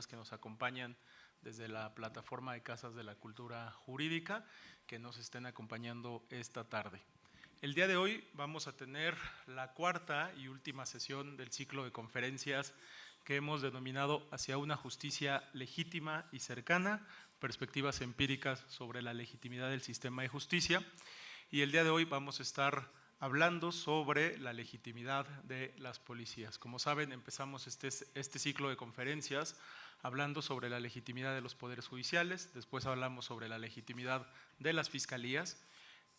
personas que nos acompañan desde la plataforma de Casas de la Cultura Jurídica que nos estén acompañando esta tarde. El día de hoy vamos a tener la cuarta y última sesión del ciclo de conferencias que hemos denominado Hacia una justicia legítima y cercana, perspectivas empíricas sobre la legitimidad del sistema de justicia. Y el día de hoy vamos a estar hablando sobre la legitimidad de las policías. Como saben, empezamos este ciclo de conferencias hablando sobre la legitimidad de los poderes judiciales, después hablamos sobre la legitimidad de las fiscalías.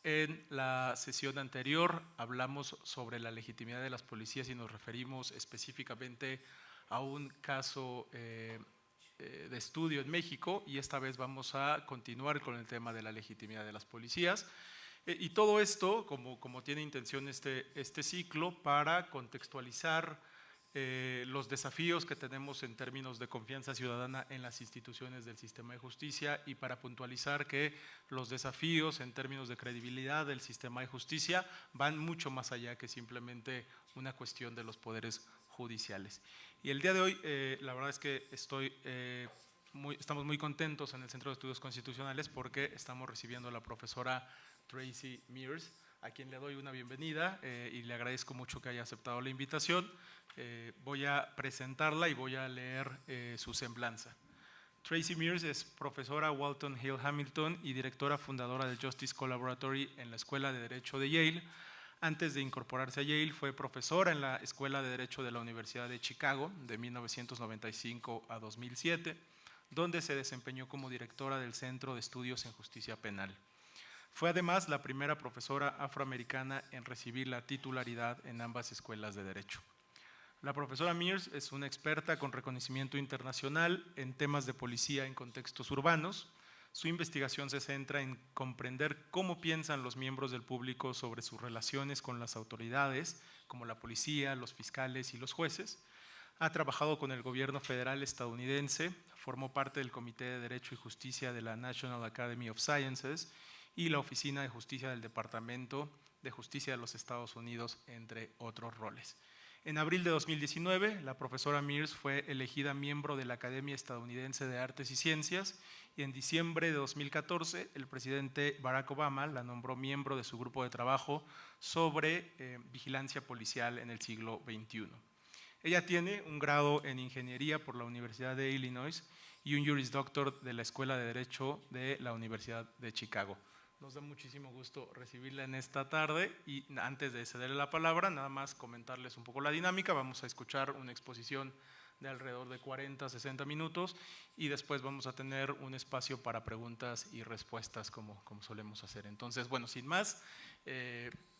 En la sesión anterior hablamos sobre la legitimidad de las policías y nos referimos específicamente a un caso de estudio en México, y esta vez vamos a continuar con el tema de la legitimidad de las policías. Y todo esto, como tiene intención este ciclo, para contextualizar los desafíos que tenemos en términos de confianza ciudadana en las instituciones del sistema de justicia, y para puntualizar que los desafíos en términos de credibilidad del sistema de justicia van mucho más allá que simplemente una cuestión de los poderes judiciales. Y el día de hoy, la verdad es que estamos muy contentos en el Centro de Estudios Constitucionales porque estamos recibiendo a la profesora Tracey Meares, a quien le doy una bienvenida y le agradezco mucho que haya aceptado la invitación. Voy a presentarla y voy a leer su semblanza. Tracey Meares es profesora Walton Hill Hamilton y directora fundadora del Justice Collaboratory en la Escuela de Derecho de Yale. Antes de incorporarse a Yale, fue profesora en la Escuela de Derecho de la Universidad de Chicago de 1995 a 2007, donde se desempeñó como directora del Centro de Estudios en Justicia Penal. Fue además la primera profesora afroamericana en recibir la titularidad en ambas escuelas de Derecho. La profesora Meares es una experta con reconocimiento internacional en temas de policía en contextos urbanos. Su investigación se centra en comprender cómo piensan los miembros del público sobre sus relaciones con las autoridades, como la policía, los fiscales y los jueces. Ha trabajado con el gobierno federal estadounidense, formó parte del Comité de Derecho y Justicia de la National Academy of Sciences y la Oficina de Justicia del Departamento de Justicia de los Estados Unidos, entre otros roles. En abril de 2019, la profesora Meares fue elegida miembro de la Academia Estadounidense de Artes y Ciencias, y en diciembre de 2014 el presidente Barack Obama la nombró miembro de su grupo de trabajo sobre vigilancia policial en el siglo XXI. Ella tiene un grado en Ingeniería por la Universidad de Illinois y un Juris Doctor de la Escuela de Derecho de la Universidad de Chicago. Nos da muchísimo gusto recibirla en esta tarde, y antes de cederle la palabra, nada más comentarles un poco la dinámica. Vamos a escuchar una exposición de alrededor de 40-60 minutos y después vamos a tener un espacio para preguntas y respuestas como solemos hacer. Entonces, bueno, sin más,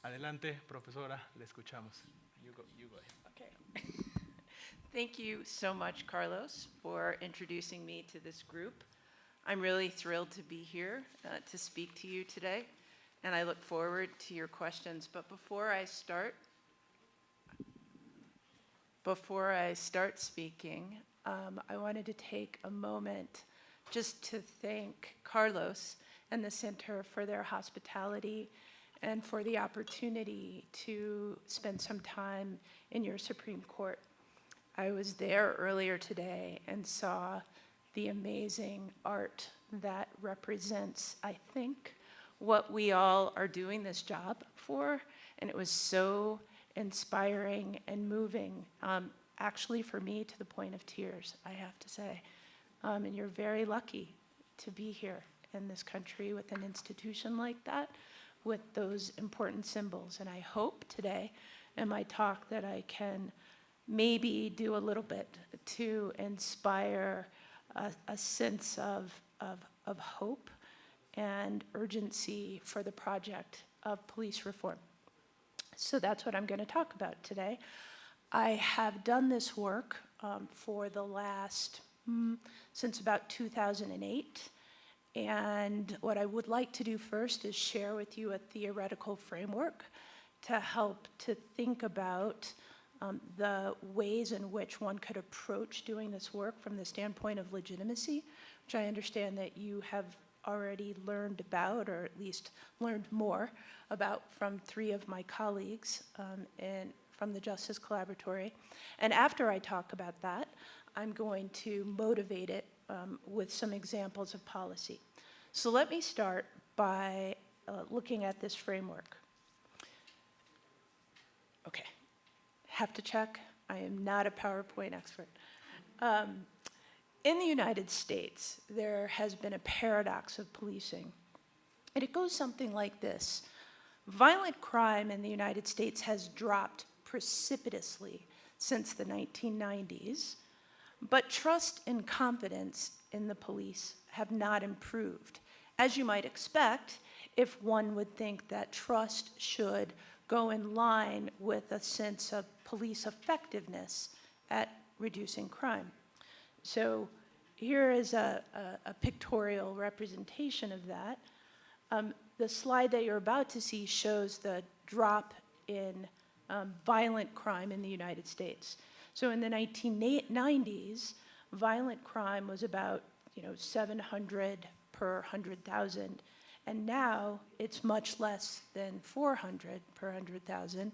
adelante, profesora, le escuchamos. You go ahead. Okay. Thank you so much, Carlos, for introducing me to this group. I'm really thrilled to be here to speak to you today, and I look forward to your questions. But before I start speaking, I wanted to take a moment just to thank Carlos and the Center for their hospitality and for the opportunity to spend some time in your Supreme Court. I was there earlier today and saw the amazing art that represents, I think, what we all are doing this job for, and it was so inspiring and moving, actually for me to the point of tears, I have to say. And you're very lucky to be here in this country with an institution like that, with those important symbols. And I hope today in my talk that I can maybe do a little bit to inspire a sense of hope and urgency for the project of police reform. So that's what I'm going to talk about today. I have done this work for the last, since about 2008. And what I would like to do first is share with you a theoretical framework to help to think about the ways in which one could approach doing this work from the standpoint of legitimacy, which I understand that you have already learned about, or at least learned more about from 3 of my colleagues and from the Justice Collaboratory. And after I talk about that, I'm going to motivate it with some examples of policy. So let me start by looking at this framework. Okay, have to check. I am not a PowerPoint expert. In the United States, there has been a paradox of policing. And it goes something like this. Violent crime in the United States has dropped precipitously since the 1990s, but trust and confidence in the police have not improved. As you might expect, if one would think that trust should go in line with a sense of police effectiveness at reducing crime. So here is a pictorial representation of that. The slide that you're about to see shows the drop in violent crime in the United States. So in the 1990s, violent crime was about 700 per 100,000, and now it's much less than 400 per 100,000.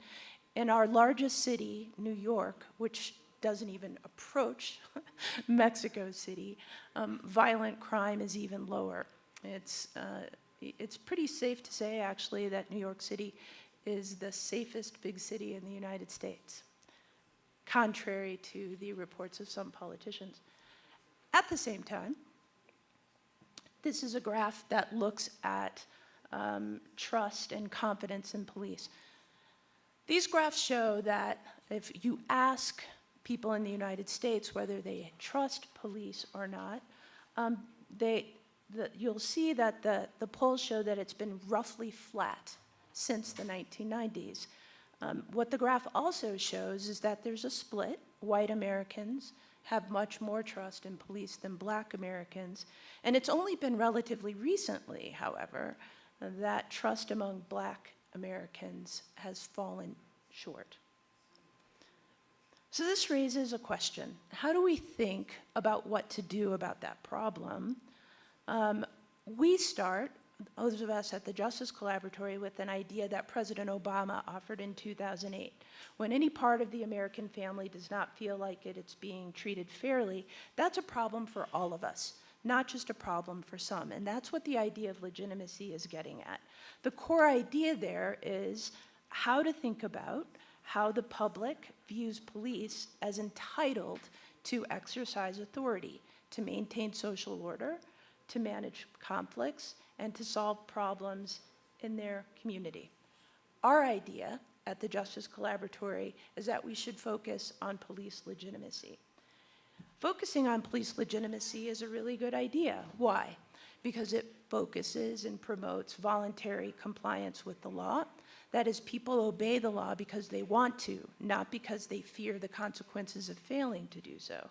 In our largest city, New York, which doesn't even approach Mexico City, violent crime is even lower. It's pretty safe to say, actually, that New York City is the safest big city in the United States, contrary to the reports of some politicians. At the same time, this is a graph that looks at trust and confidence in police. These graphs show that if you ask people in the United States whether they trust police or not, you'll see that the polls show that it's been roughly flat since the 1990s. What the graph also shows is that there's a split. White Americans have much more trust in police than Black Americans. And it's only been relatively recently, however, that trust among Black Americans has fallen short. So this raises a question. How do we think about what to do about that problem? We start, those of us at the Justice Collaboratory, with an idea that President Obama offered in 2008. When any part of the American family does not feel like it's being treated fairly, that's a problem for all of us, not just a problem for some. And that's what the idea of legitimacy is getting at. The core idea there is how to think about how the public views police as entitled to exercise authority, to maintain social order, to manage conflicts, and to solve problems in their community. Our idea at the Justice Collaboratory is that we should focus on police legitimacy. Focusing on police legitimacy is a really good idea. Why? Because it focuses and promotes voluntary compliance with the law. That is, people obey the law because they want to, not because they fear the consequences of failing to do so.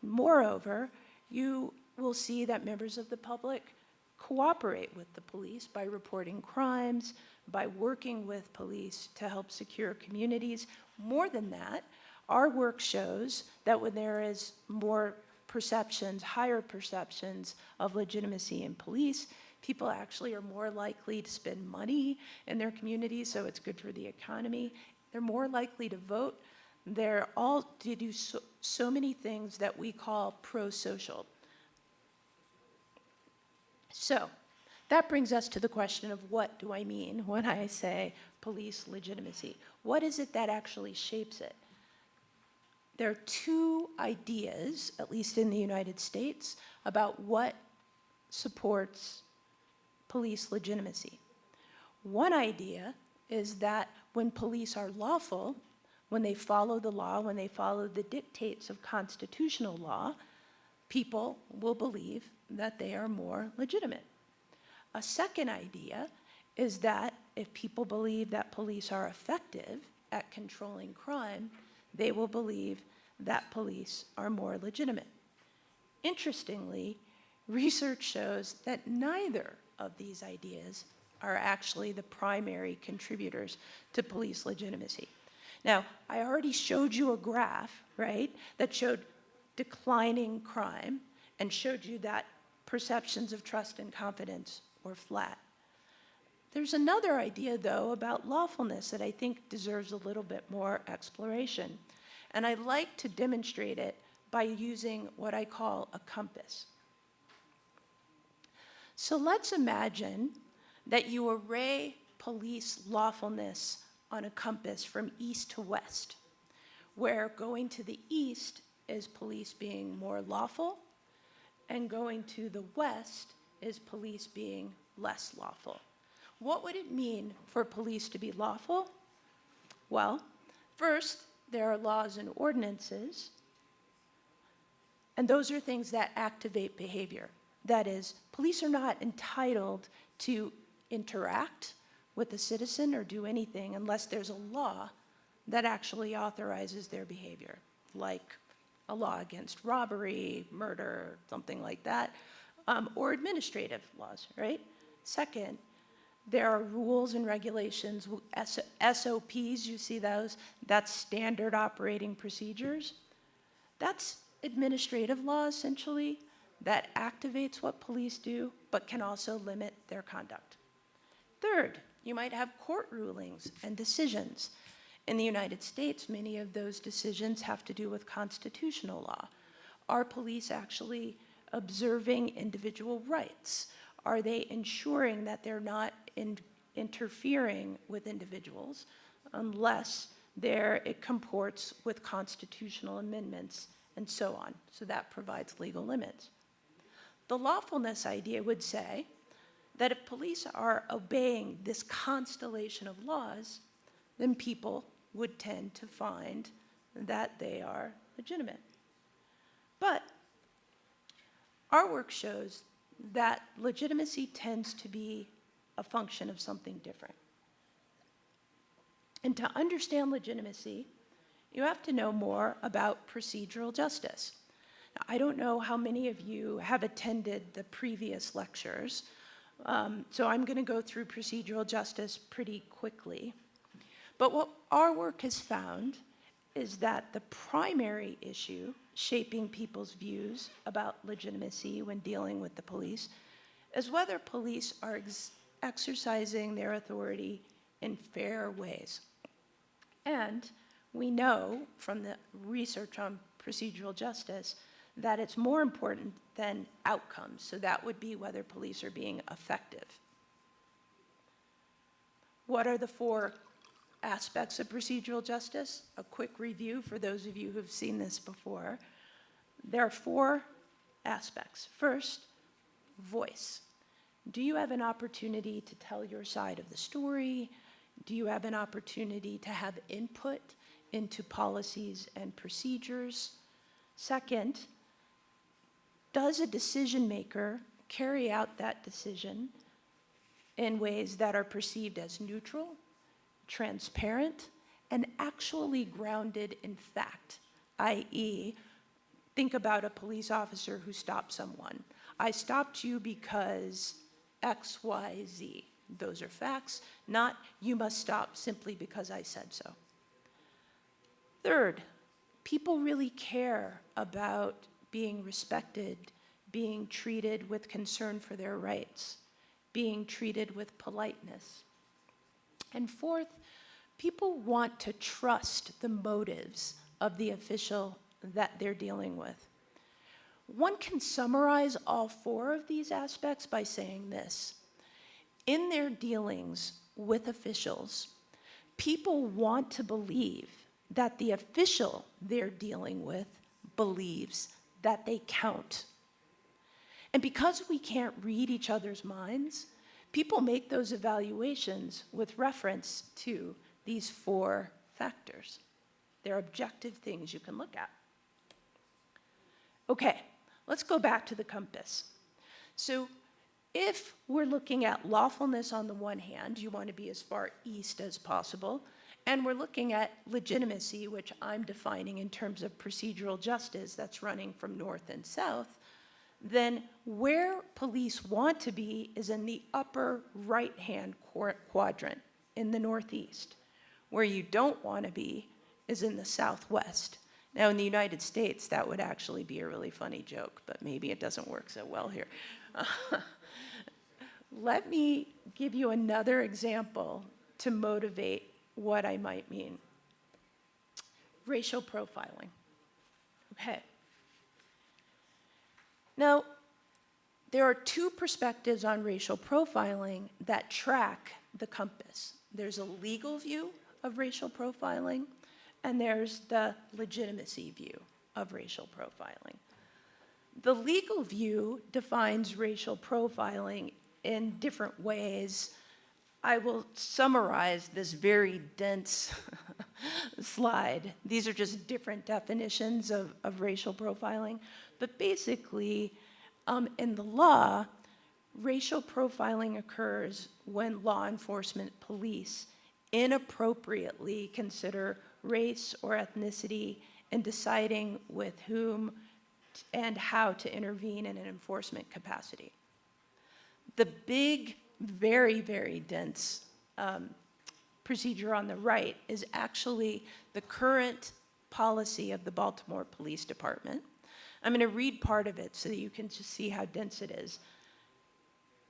Moreover, you will see that members of the public cooperate with the police by reporting crimes, by working with police to help secure communities. More than that, our work shows that when there is more perceptions, higher perceptions of legitimacy in police, people actually are more likely to spend money in their communities, so it's good for the economy. They're more likely to vote. They're all to do so many things that we call pro-social. So that brings us to the question of what do I mean when I say police legitimacy? What is it that actually shapes it? There are two ideas, at least in the United States, about what supports police legitimacy. One idea is that when police are lawful, when they follow the law, when they follow the dictates of constitutional law, people will believe that they are more legitimate. A second idea is that if people believe that police are effective at controlling crime, they will believe that police are more legitimate. Interestingly, research shows that neither of these ideas are actually the primary contributors to police legitimacy. Now, I already showed you a graph, right, that showed declining crime and showed you that perceptions of trust and confidence were flat. There's another idea, though, about lawfulness that I think deserves a little bit more exploration. And I'd like to demonstrate it by using what I call a compass. So let's imagine that you array police lawfulness on a compass from east to west, where going to the east is police being more lawful, and going to the west is police being less lawful. What would it mean for police to be lawful? Well, first, there are laws and ordinances, and those are things that activate behavior. That is, police are not entitled to interact with a citizen or do anything unless there's a law that actually authorizes their behavior, like a law against robbery, murder, something like that, or administrative laws, right? Second, there are rules and regulations, SOPs, you see those? That's standard operating procedures. That's administrative law, essentially, that activates what police do, but can also limit their conduct. Third, you might have court rulings and decisions. In the United States, many of those decisions have to do with constitutional law. Are police actually observing individual rights? Are they ensuring that they're not interfering with individuals unless it comports with constitutional amendments and so on? So that provides legal limits. The lawfulness idea would say that if police are obeying this constellation of laws, then people would tend to find that they are legitimate. But our work shows that legitimacy tends to be a function of something different. And to understand legitimacy, you have to know more about procedural justice. Now, I don't know how many of you have attended the previous lectures, so I'm going to go through procedural justice pretty quickly. But what our work has found is that the primary issue shaping people's views about legitimacy when dealing with the police is whether police are exercising their authority in fair ways. And we know from the research on procedural justice that it's more important than outcomes. So that would be whether police are being effective. What are the 4 aspects of procedural justice? A quick review for those of you who've seen this before. There are 4 aspects. First, voice. Do you have an opportunity to tell your side of the story? Do you have an opportunity to have input into policies and procedures? Second, does a decision maker carry out that decision in ways that are perceived as neutral, transparent, and actually grounded in fact? I.e., think about a police officer who stops someone. I stopped you because X, Y, Z. Those are facts, not you must stop simply because I said so. Third, people really care about being respected, being treated with concern for their rights, being treated with politeness. And fourth, people want to trust the motives of the official that they're dealing with. One can summarize all 4 of these aspects by saying this. In their dealings with officials, people want to believe that the official they're dealing with believes that they count. And because we can't read each other's minds, people make those evaluations with reference to these 4 factors. They're objective things you can look at. Okay, let's go back to the compass. So if we're looking at lawfulness on the one hand, you want to be as far east as possible, and we're looking at legitimacy, which I'm defining in terms of procedural justice that's running from north and south, then where police want to be is in the upper right-hand quadrant in the northeast. Where you don't want to be is in the southwest. Now, in the United States, that would actually be a really funny joke, but maybe it doesn't work so well here. Let me give you another example to motivate what I might mean. Racial profiling. Okay, Now, there are two perspectives on racial profiling that track the compass. There's a legal view of racial profiling, and there's the legitimacy view of racial profiling. The legal view defines racial profiling in different ways. I will summarize this very dense slide. These are just different definitions of racial profiling. But basically, in the law, racial profiling occurs when law enforcement police inappropriately consider race or ethnicity in deciding with whom and how to intervene in an enforcement capacity. The big, very, very dense procedure on the right is actually the current policy of the Baltimore Police Department. I'm going to read part of it so that you can just see how dense it is.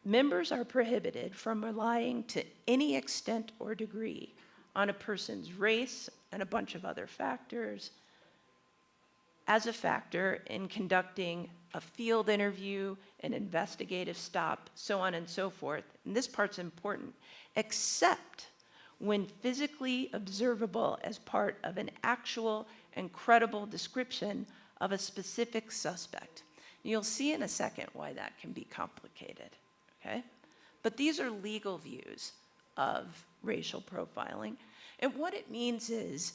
Members are prohibited from relying to any extent or degree on a person's race and a bunch of other factors as a factor in conducting a field interview, an investigative stop, so on and so forth. And this part's important, except when physically observable as part of an actual and credible description of a specific suspect. You'll see in a second why that can be complicated, okay? But these are legal views of racial profiling. And what it means is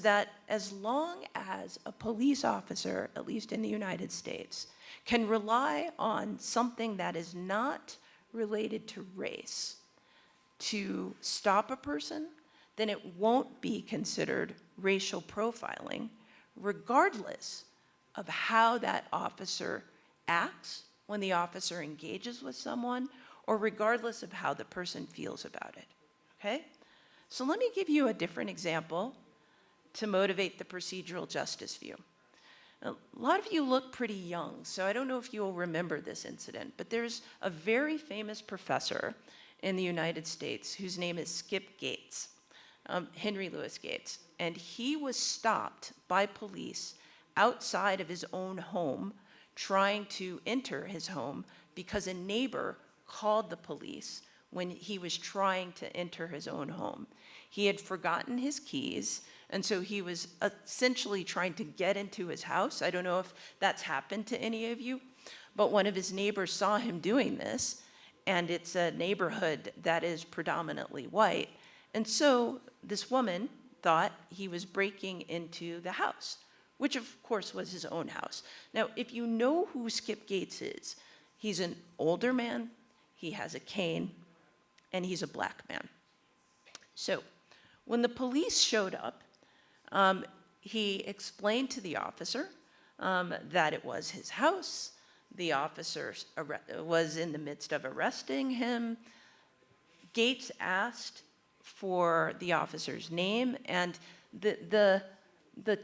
that as long as a police officer, at least in the United States, can rely on something that is not related to race to stop a person, then it won't be considered racial profiling, regardless of how that officer acts when the officer engages with someone, or regardless of how the person feels about it, okay? So let me give you a different example to motivate the procedural justice view. A lot of you look pretty young, so I don't know if you'll remember this incident, but there's a very famous professor in the United States whose name is Skip Gates, Henry Louis Gates, and he was stopped by police outside of his own home trying to enter his home because a neighbor called the police when he was trying to enter his own home. He had forgotten his keys, and so he was essentially trying to get into his house. I don't know if that's happened to any of you, but one of his neighbors saw him doing this, and it's a neighborhood that is predominantly white. And so this woman thought he was breaking into the house, which of course was his own house. Now, if you know who Skip Gates is, he's an older man, he has a cane, and he's a black man. So when the police showed up, he explained to the officer that it was his house. The officer was in the midst of arresting him. Gates asked for the officer's name, and the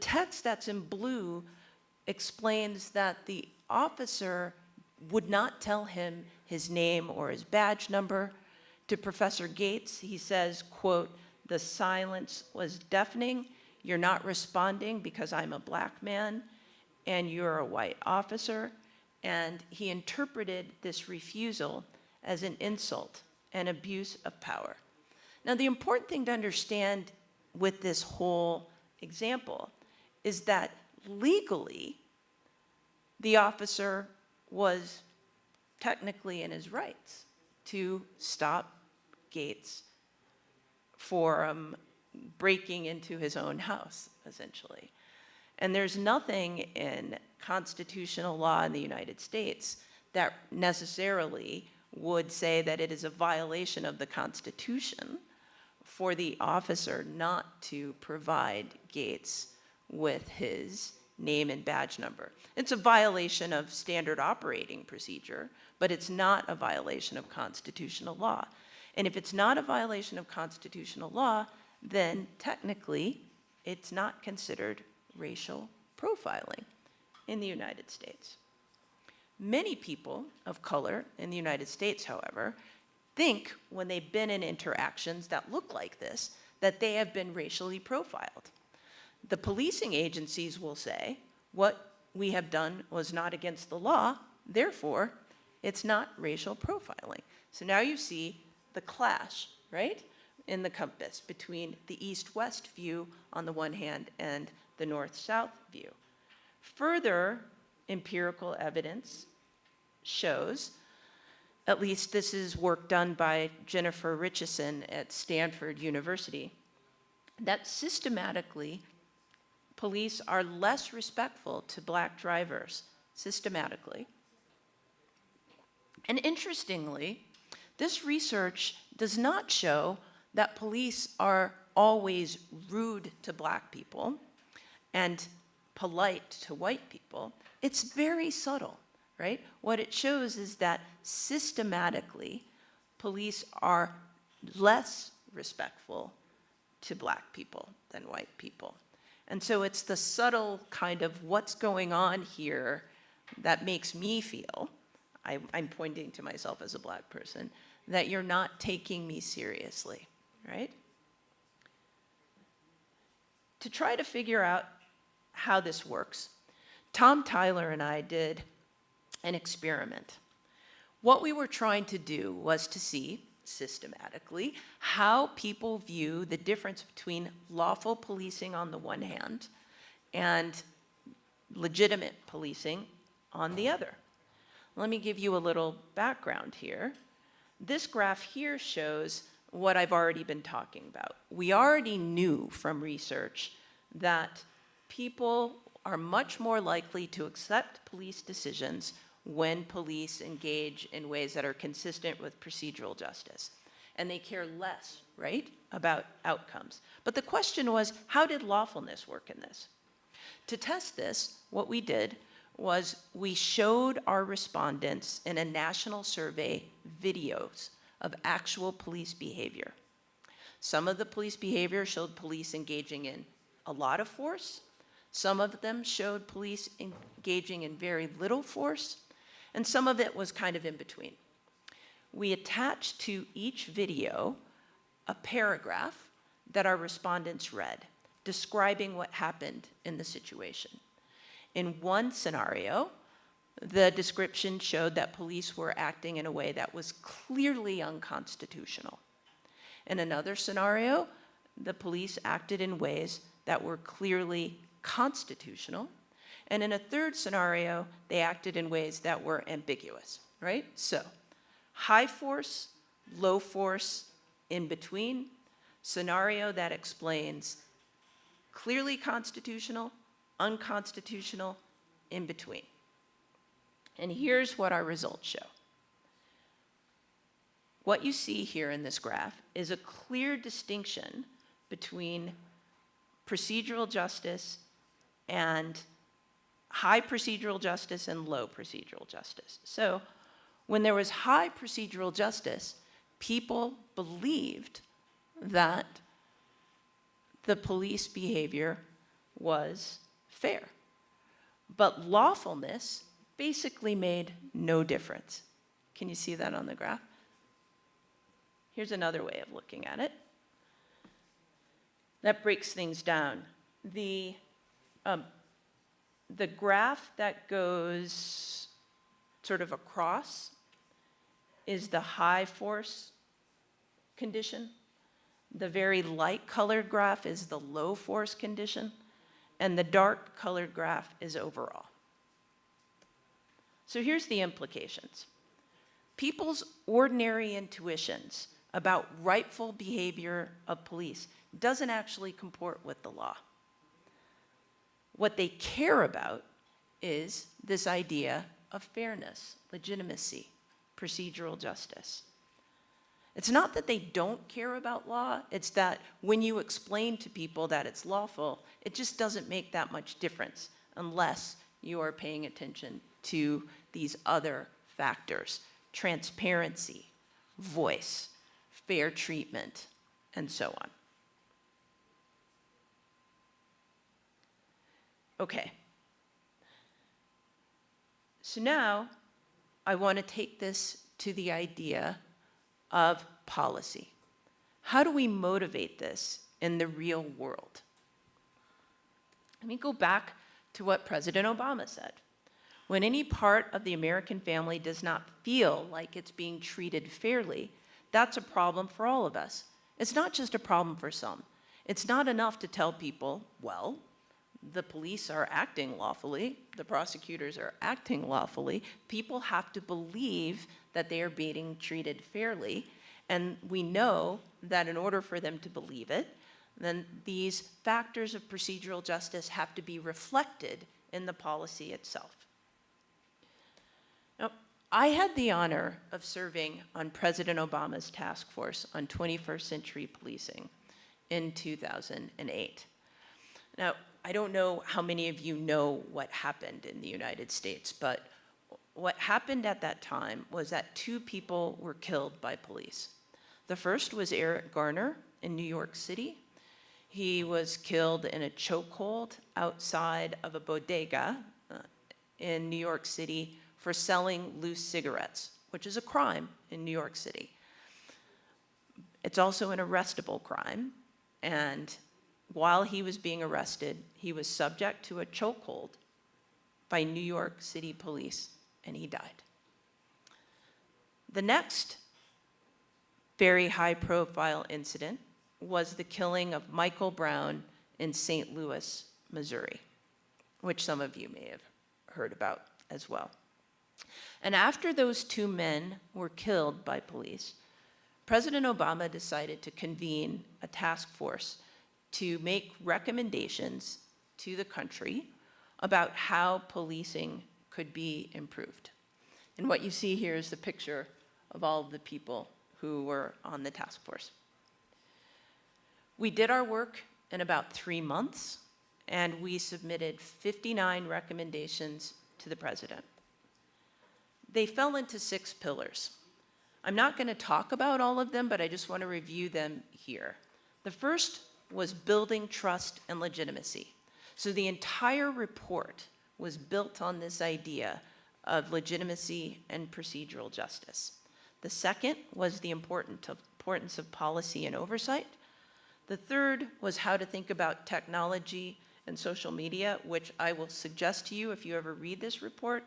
text that's in blue explains that the officer would not tell him his name or his badge number. To Professor Gates, he says, quote, "The silence was deafening. You're not responding because I'm a black man and you're a white officer." And he interpreted this refusal as an insult and abuse of power. Now, the important thing to understand with this whole example is that legally, the officer was technically in his rights to stop Gates for breaking into his own house, essentially. And there's nothing in constitutional law in the United States that necessarily would say that it is a violation of the Constitution for the officer not to provide Gates with his name and badge number. It's a violation of standard operating procedure, but it's not a violation of constitutional law. And if it's not a violation of constitutional law, then technically it's not considered racial profiling in the United States. Many people of color in the United States, however, think when they've been in interactions that look like this, that they have been racially profiled. The policing agencies will say, what we have done was not against the law, Therefore, it's not racial profiling. So now you see the clash, right, in the compass between the east-west view on the one hand and the north-south view. Further empirical evidence shows, at least this is work done by Jennifer Richardson at Stanford University, that systematically police are less respectful to black drivers, systematically. And interestingly, this research does not show that police are always rude to black people and polite to white people. It's very subtle, right? What it shows is that systematically, police are less respectful to black people than white people. And so it's the subtle kind of what's going on here that makes me feel, I'm pointing to myself as a black person, that you're not taking me seriously, right? To try to figure out how this works, Tom Tyler and I did an experiment. What we were trying to do was to see systematically how people view the difference between lawful policing on the one hand and legitimate policing on the other. Let me give you a little background here. This graph here shows what I've already been talking about. We already knew from research that people are much more likely to accept police decisions when police engage in ways that are consistent with procedural justice. And they care less, right, about outcomes. But the question was, how did lawfulness work in this? To test this, what we did was we showed our respondents in a national survey videos of actual police behavior. Some of the police behavior showed police engaging in a lot of force. Some of them showed police engaging in very little force. And some of it was kind of in between. We attached to each video a paragraph that our respondents read, describing what happened in the situation. In one scenario, the description showed that police were acting in a way that was clearly unconstitutional. In another scenario, the police acted in ways that were clearly constitutional. And in a third scenario, they acted in ways that were ambiguous, right? So, high force, low force, in between, scenario that explains clearly constitutional, unconstitutional, in between. And here's what our results show. What you see here in this graph is a clear distinction between procedural justice and high procedural justice and low procedural justice. So when there was high procedural justice, people believed that the police behavior was fair. But lawfulness basically made no difference. Can you see that on the graph? Here's another way of looking at it. That breaks things down. The graph that goes sort of across is the high force condition. The very light colored graph is the low force condition, and the dark colored graph is overall. So here's the implications. People's ordinary intuitions about rightful behavior of police doesn't actually comport with the law. What they care about is this idea of fairness, legitimacy, procedural justice. It's not that they don't care about law, it's that when you explain to people that it's lawful, it just doesn't make that much difference unless you are paying attention to these other factors: transparency, voice, fair treatment, and so on. Okay. So now I want to take this to the idea of policy. How do we motivate this in the real world? Let me go back to what President Obama said. When any part of the American family does not feel like it's being treated fairly, that's a problem for all of us. It's not just a problem for some. It's not enough to tell people, well, the police are acting lawfully, the prosecutors are acting lawfully. People have to believe that they are being treated fairly, and we know that in order for them to believe it, then these factors of procedural justice have to be reflected in the policy itself. Now, I had the honor of serving on President Obama's task force on 21st century policing in 2008. Now, I don't know how many of you know what happened in the United States, but what happened at that time was that 2 people were killed by police. The first was Eric Garner in New York City. He was killed in a chokehold outside of a bodega in New York City for selling loose cigarettes, which is a crime in New York City. It's also an arrestable crime, and while he was being arrested, he was subject to a chokehold by New York City police, and he died. The next very high-profile incident was the killing of Michael Brown in St. Louis, Missouri, which some of you may have heard about as well. And after those 2 men were killed by police, President Obama decided to convene a task force to make recommendations to the country about how policing could be improved. And what you see here is the picture of all of the people who were on the task force. We did our work in about 3 months, and we submitted 59 recommendations to the president. They fell into 6 pillars. I'm not going to talk about all of them, but I just want to review them here. The first was building trust and legitimacy. So the entire report was built on this idea of legitimacy and procedural justice. The second was the importance of policy and oversight. The third was how to think about technology and social media, which I will suggest to you if you ever read this report,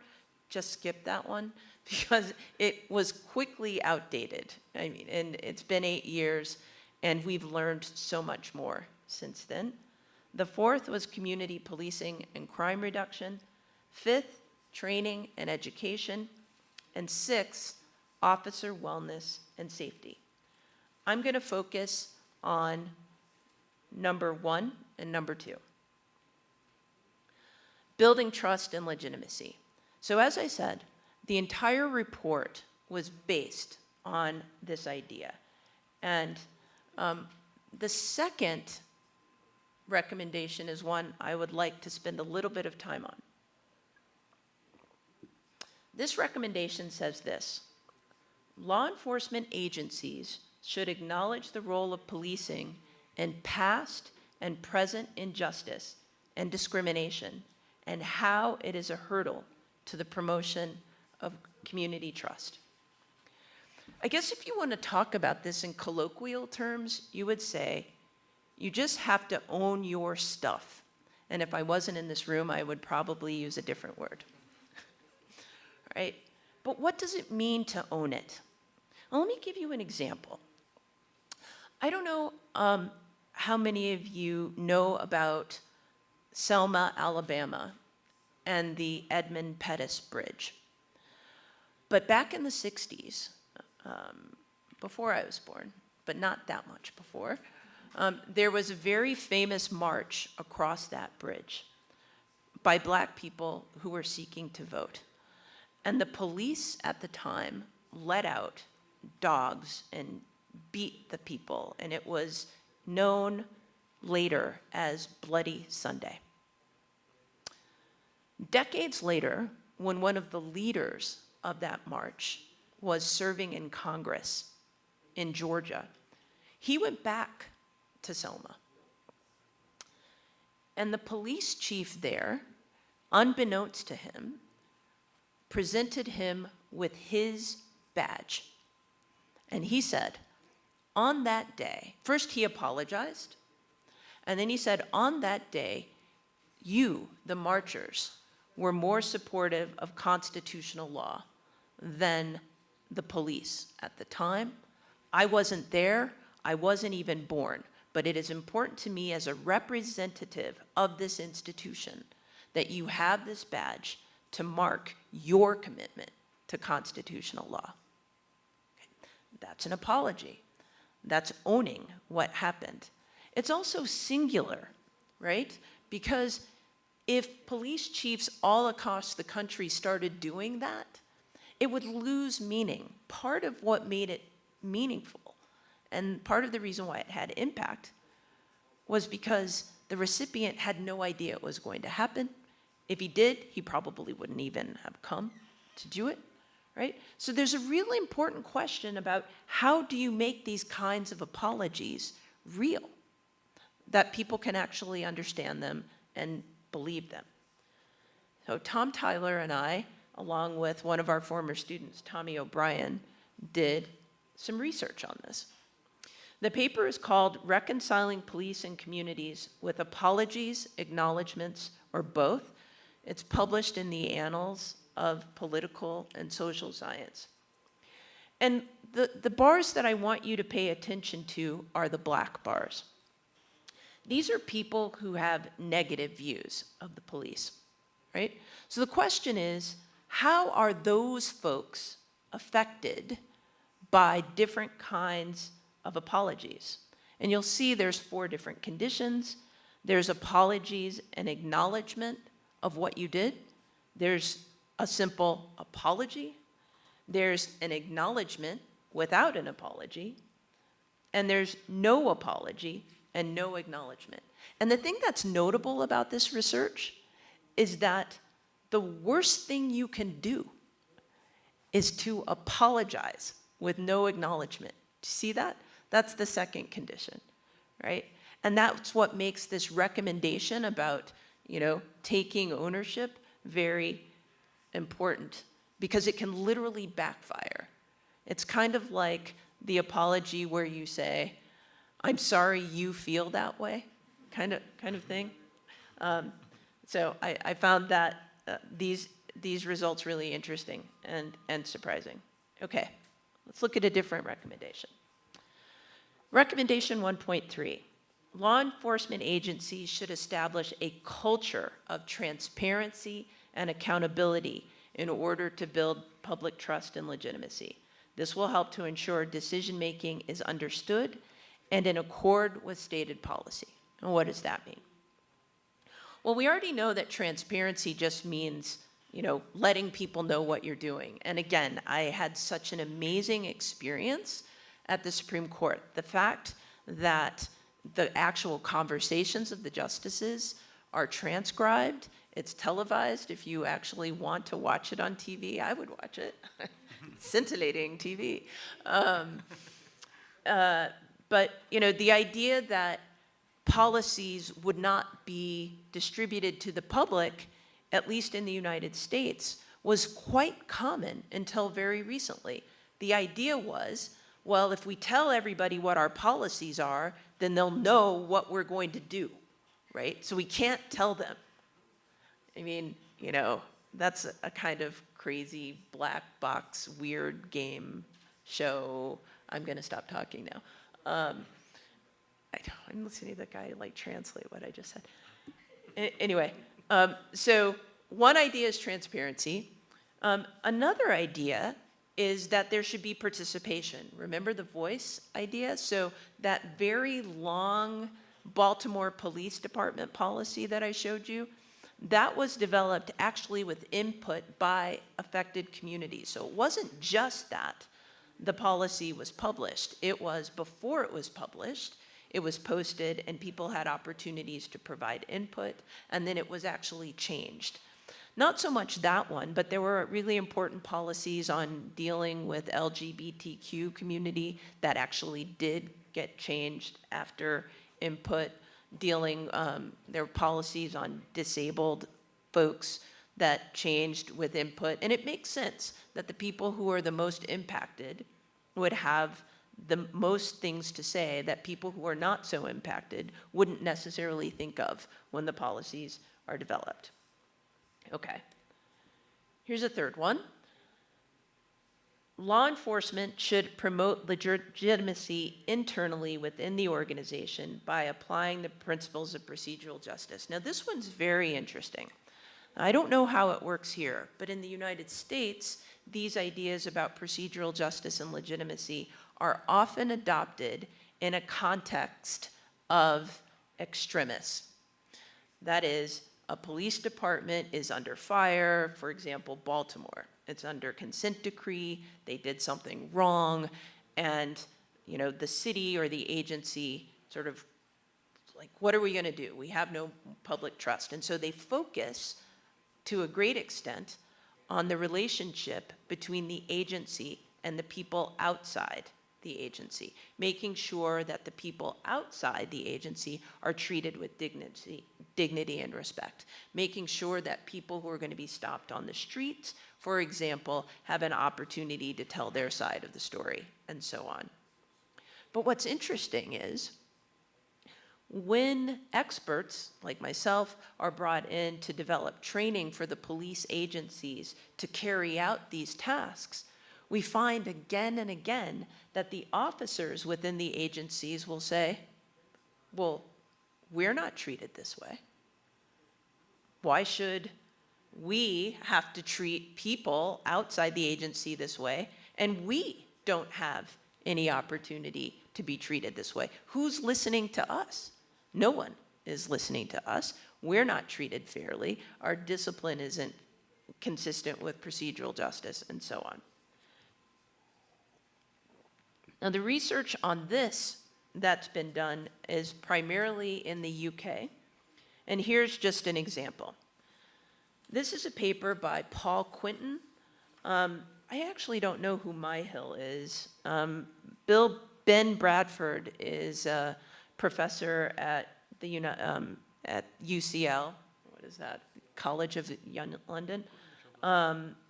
just skip that one because it was quickly outdated. I mean, and it's been 8 years, and we've learned so much more since then. The fourth was community policing and crime reduction. Fifth, training and education. And sixth, officer wellness and safety. I'm going to focus on number 1 and number 2. Building trust and legitimacy. So as I said, the entire report was based on this idea. And the second recommendation is one I would like to spend a little bit of time on. This recommendation says this: law enforcement agencies should acknowledge the role of policing in past and present injustice and discrimination, and how it is a hurdle to the promotion of community trust. I guess if you want to talk about this in colloquial terms, you would say, you just have to own your stuff. And if I wasn't in this room, I would probably use a different word. All right? But what does it mean to own it? Well, let me give you an example. I don't know how many of you know about Selma, Alabama, and the Edmund Pettus Bridge. But back in the 60s, before I was born, but not that much before, there was a very famous march across that bridge by Black people who were seeking to vote. And the police at the time let out dogs and beat the people, and it was known later as Bloody Sunday. Decades later, when one of the leaders of that march was serving in Congress in Georgia, he went back to Selma. And the police chief there, unbeknownst to him, presented him with his badge. And he said, on that day, first he apologized, and then he said, on that day, you, the marchers, were more supportive of constitutional law than the police at the time. I wasn't there, I wasn't even born, but it is important to me as a representative of this institution that you have this badge to mark your commitment to constitutional law. That's an apology. That's owning what happened. It's also singular, right? Because if police chiefs all across the country started doing that, it would lose meaning. Part of what made it meaningful, and part of the reason why it had impact, was because the recipient had no idea it was going to happen. If he did, he probably wouldn't even have come to do it, right? So there's a really important question about how do you make these kinds of apologies real, that people can actually understand them and believe them. So Tom Tyler and I, along with one of our former students, Tommy O'Brien, did some research on this. The paper is called Reconciling Police and Communities with Apologies, Acknowledgements, or Both. It's published in the Annals of Political and Social Science. And the bars that I want you to pay attention to are the black bars. These are people who have negative views of the police, right? So the question is, how are those folks affected by different kinds of apologies? And you'll see there's 4 different conditions. There's apologies and acknowledgement of what you did. There's a simple apology. There's an acknowledgement without an apology. And there's no apology and no acknowledgement. And the thing that's notable about this research is that the worst thing you can do is to apologize with no acknowledgement. Do you see that? That's the second condition, right? And that's what makes this recommendation about, taking ownership very important, because it can literally backfire. It's kind of like the apology where you say, I'm sorry you feel that way, kind of thing. So I found that these results really interesting and surprising. Okay, let's look at a different recommendation. Recommendation 1.3. Law enforcement agencies should establish a culture of transparency and accountability in order to build public trust and legitimacy. This will help to ensure decision-making is understood and in accord with stated policy. And what does that mean? Well, we already know that transparency just means, letting people know what you're doing. And again, I had such an amazing experience at the Supreme Court. The fact that the actual conversations of the justices are transcribed, it's televised. If you actually want to watch it on TV, I would watch it. Scintillating TV. But the idea that policies would not be distributed to the public, at least in the United States, was quite common until very recently. The idea was, well, if we tell everybody what our policies are, then they'll know what we're going to do, right? So we can't tell them. I mean, that's a kind of crazy black box, weird game show. I'm going to stop talking now. I'm listening to the guy translate what I just said. Anyway, so one idea is transparency. Another idea is that there should be participation. Remember the voice idea? So that very long Baltimore Police Department policy that I showed you, that was developed actually with input by affected communities. So it wasn't just that the policy was published. It was before it was published, it was posted and people had opportunities to provide input, and then it was actually changed. Not so much that one, but there were really important policies on dealing with LGBTQ community that actually did get changed after input. There were policies on disabled folks that changed with input. And it makes sense that the people who are the most impacted would have the most things to say that people who are not so impacted wouldn't necessarily think of when the policies are developed. Okay. Here's a third one. Law enforcement should promote legitimacy internally within the organization by applying the principles of procedural justice. Now, this one's very interesting. I don't know how it works here, but in the United States, these ideas about procedural justice and legitimacy are often adopted in a context of extremis. That is, a police department is under fire, for example, Baltimore. It's under consent decree, they did something wrong, and the city or the agency sort of like, what are we gonna do? We have no public trust. And so they focus to a great extent on the relationship between the agency and the people outside the agency, making sure that the people outside the agency are treated with dignity and respect, making sure that people who are going to be stopped on the streets, for example, have an opportunity to tell their side of the story, and so on. But what's interesting is when experts like myself are brought in to develop training for the police agencies to carry out these tasks, we find again and again that the officers within the agencies will say, well, we're not treated this way. Why should we have to treat people outside the agency this way, and we don't have any opportunity to be treated this way? Who's listening to us? No one is listening to us. We're not treated fairly. Our discipline isn't consistent with procedural justice, and so on. Now, the research on this that's been done is primarily in the UK, and here's just an example. This is a paper by Paul Quinton. I actually don't know who Myhill is. Ben Bradford is a professor at at UCL. What is that? College of London.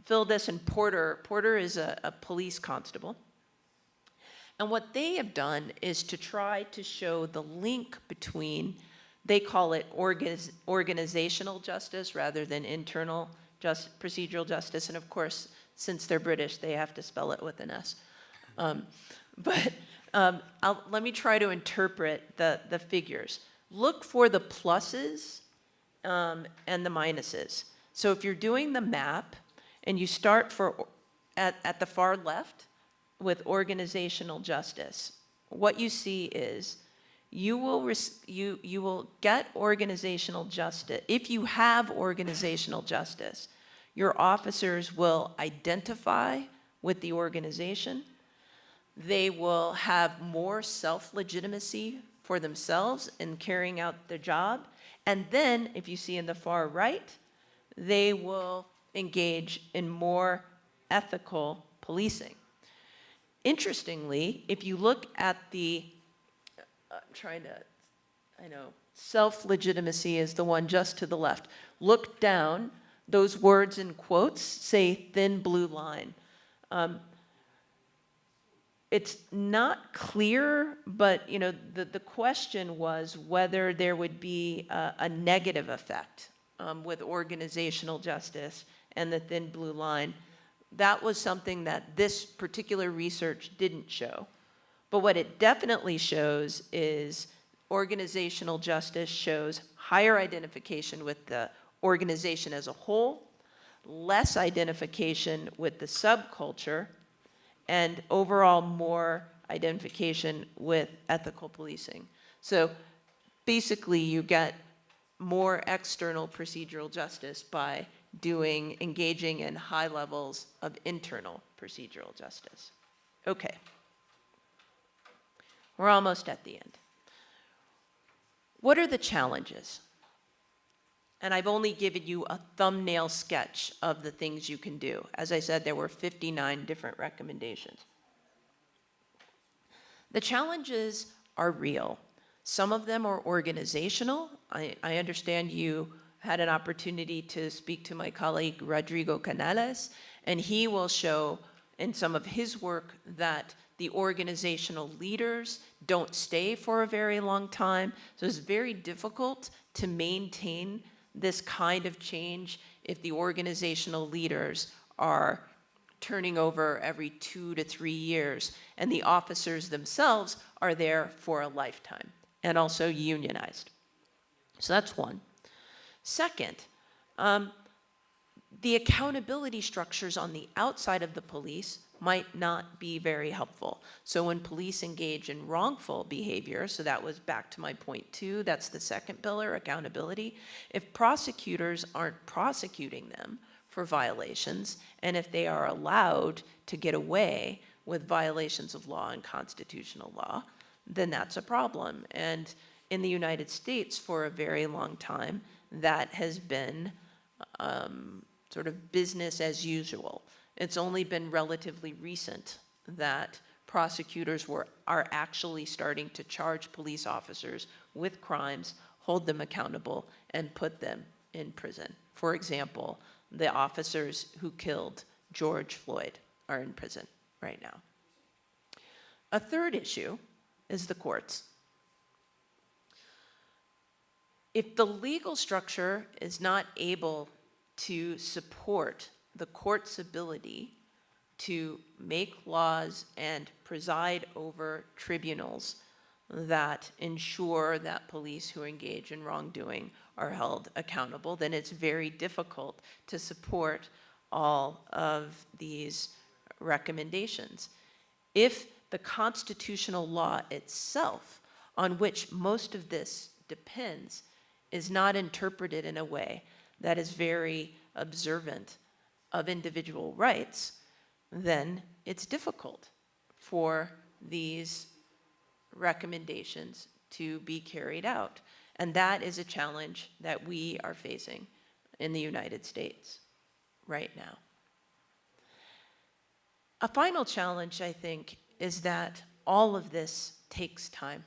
Phil Des and Porter. Porter is a police constable. And what they have done is to try to show the link between, they call it organizational justice rather than internal procedural justice. And of course, since they're British, they have to spell it with an S. Let me try to interpret the figures. Look for the pluses and the minuses. So if you're doing the map and you start at the far left, with organizational justice, what you see is you will get organizational justice. If you have organizational justice, your officers will identify with the organization. They will have more self-legitimacy for themselves in carrying out their job. And then, if you see in the far right, they will engage in more ethical policing. Interestingly, if you look at the, self-legitimacy is the one just to the left. Look down, those words in quotes say thin blue line. It's not clear, but the question was whether there would be a negative effect with organizational justice and the thin blue line. That was something that this particular research didn't show. But what it definitely shows is organizational justice shows higher identification with the organization as a whole, less identification with the subculture, and overall more identification with ethical policing. So basically you get more external procedural justice by engaging in high levels of internal procedural justice. Okay. We're almost at the end. What are the challenges? And I've only given you a thumbnail sketch of the things you can do. As I said, there were 59 different recommendations. The challenges are real. Some of them are organizational. I understand you had an opportunity to speak to my colleague Rodrigo Canales, and he will show in some of his work that the organizational leaders don't stay for a very long time. So it's very difficult to maintain this kind of change if the organizational leaders are turning over every 2 to 3 years, and the officers themselves are there for a lifetime and also unionized. So that's one. Second, the accountability structures on the outside of the police might not be very helpful. So when police engage in wrongful behavior, so that was back to my point 2, that's the second pillar, accountability. If prosecutors aren't prosecuting them for violations, and if they are allowed to get away with violations of law and constitutional law, then that's a problem. And in the United States, for a very long time, that has been sort of business as usual. It's only been relatively recent that prosecutors are actually starting to charge police officers with crimes, hold them accountable, and put them in prison. For example, the officers who killed George Floyd are in prison right now. A third issue is the courts. If the legal structure is not able to support the court's ability to make laws and preside over tribunals that ensure that police who engage in wrongdoing are held accountable, then it's very difficult to support all of these recommendations. If the constitutional law itself, on which most of this depends, is not interpreted in a way that is very observant of individual rights, then it's difficult for these recommendations to be carried out. And that is a challenge that we are facing in the United States right now. A final challenge, I think, is that all of this takes time.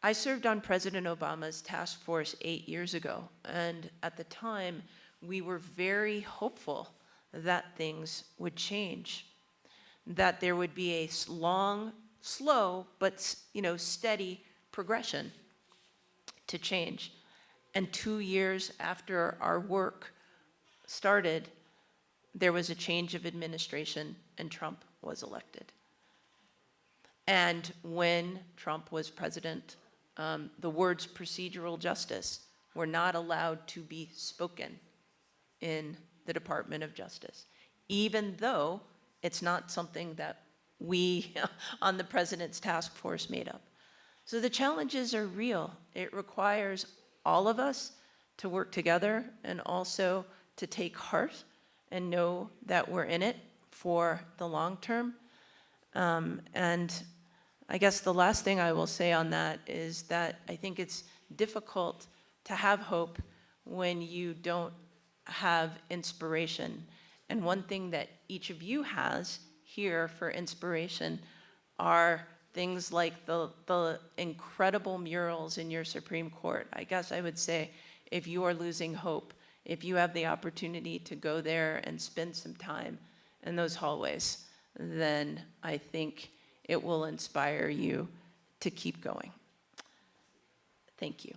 I served on President Obama's task force 8 years ago, and at the time, we were very hopeful that things would change, that there would be a long, slow, but steady progression to change. And 2 years after our work started, there was a change of administration and Trump was elected. And when Trump was president, the words procedural justice were not allowed to be spoken in the Department of Justice, even though it's not something that we on the president's task force made up. So the challenges are real. It requires all of us to work together and also to take heart and know that we're in it for the long term. And I guess the last thing I will say on that is that I think it's difficult to have hope when you don't have inspiration. And one thing that each of you has here for inspiration are things like the incredible murals in your Supreme Court. I guess I would say if you are losing hope, if you have the opportunity to go there and spend some time in those hallways, then I think it will inspire you to keep going. Thank you.